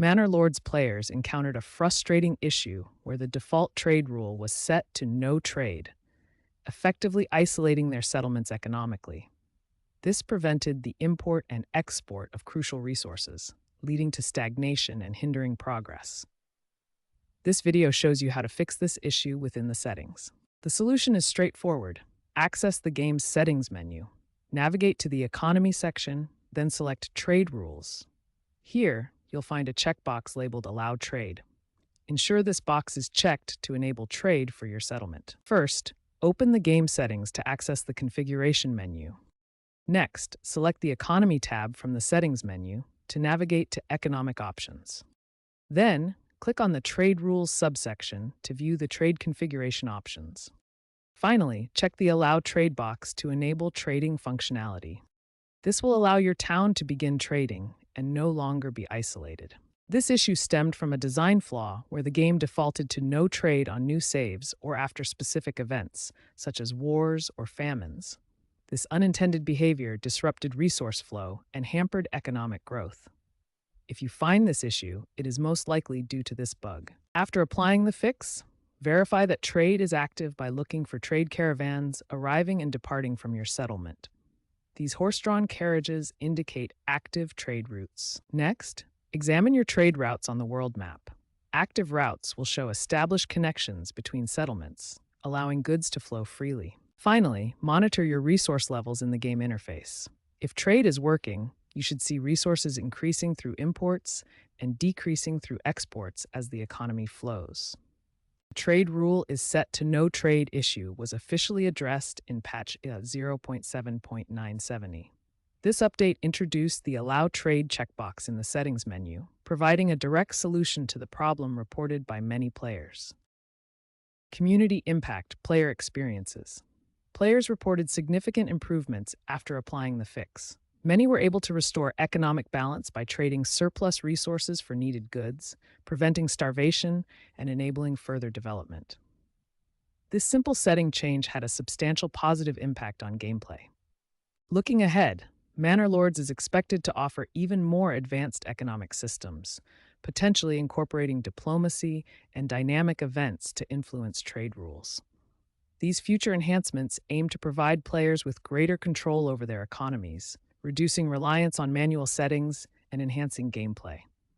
Manor Lords players encountered a frustrating issue where the default trade rule was set to no trade, effectively isolating their settlements economically. This prevented the import and export of crucial resources, leading to stagnation and hindering progress. This video shows you how to fix this issue within the settings. The solution is straightforward. Access the game's settings menu. Navigate to the economy section, then select Trade Rules. Here, you'll find a checkbox labeled Allow Trade. Ensure this box is checked to enable trade for your settlement. First, open the game settings to access the configuration menu. Next, select the Economy tab from the Settings menu to navigate to Economic Options. Then, click on the Trade Rules subsection to view the trade configuration options. Finally, check the Allow Trade box to enable trading functionality. This will allow your town to begin trading and no longer be isolated. This issue stemmed from a design flaw where the game defaulted to no trade on new saves or after specific events, such as wars or famines. This unintended behavior disrupted resource flow and hampered economic growth. If you find this issue, it is most likely due to this bug. After applying the fix, verify that trade is active by looking for trade caravans arriving and departing from your settlement. These horse-drawn carriages indicate active trade routes. Next, examine your trade routes on the world map. Active routes will show established connections between settlements, allowing goods to flow freely. Finally, monitor your resource levels in the game interface. If trade is working, you should see resources increasing through imports and decreasing through exports as the economy flows. The trade rule is set to no trade issue was officially addressed in patch 0.7.970. This update introduced the Allow Trade checkbox in the settings menu, providing a direct solution to the problem reported by many players. Community impact player experiences. Players reported significant improvements after applying the fix. Many were able to restore economic balance by trading surplus resources for needed goods, preventing starvation, and enabling further development. This simple setting change had a substantial positive impact on gameplay. Looking ahead, Manor Lords is expected to offer even more advanced economic systems, potentially incorporating diplomacy and dynamic events to influence trade rules. These future enhancements aim to provide players with greater control over their economies, reducing reliance on manual settings and enhancing gameplay.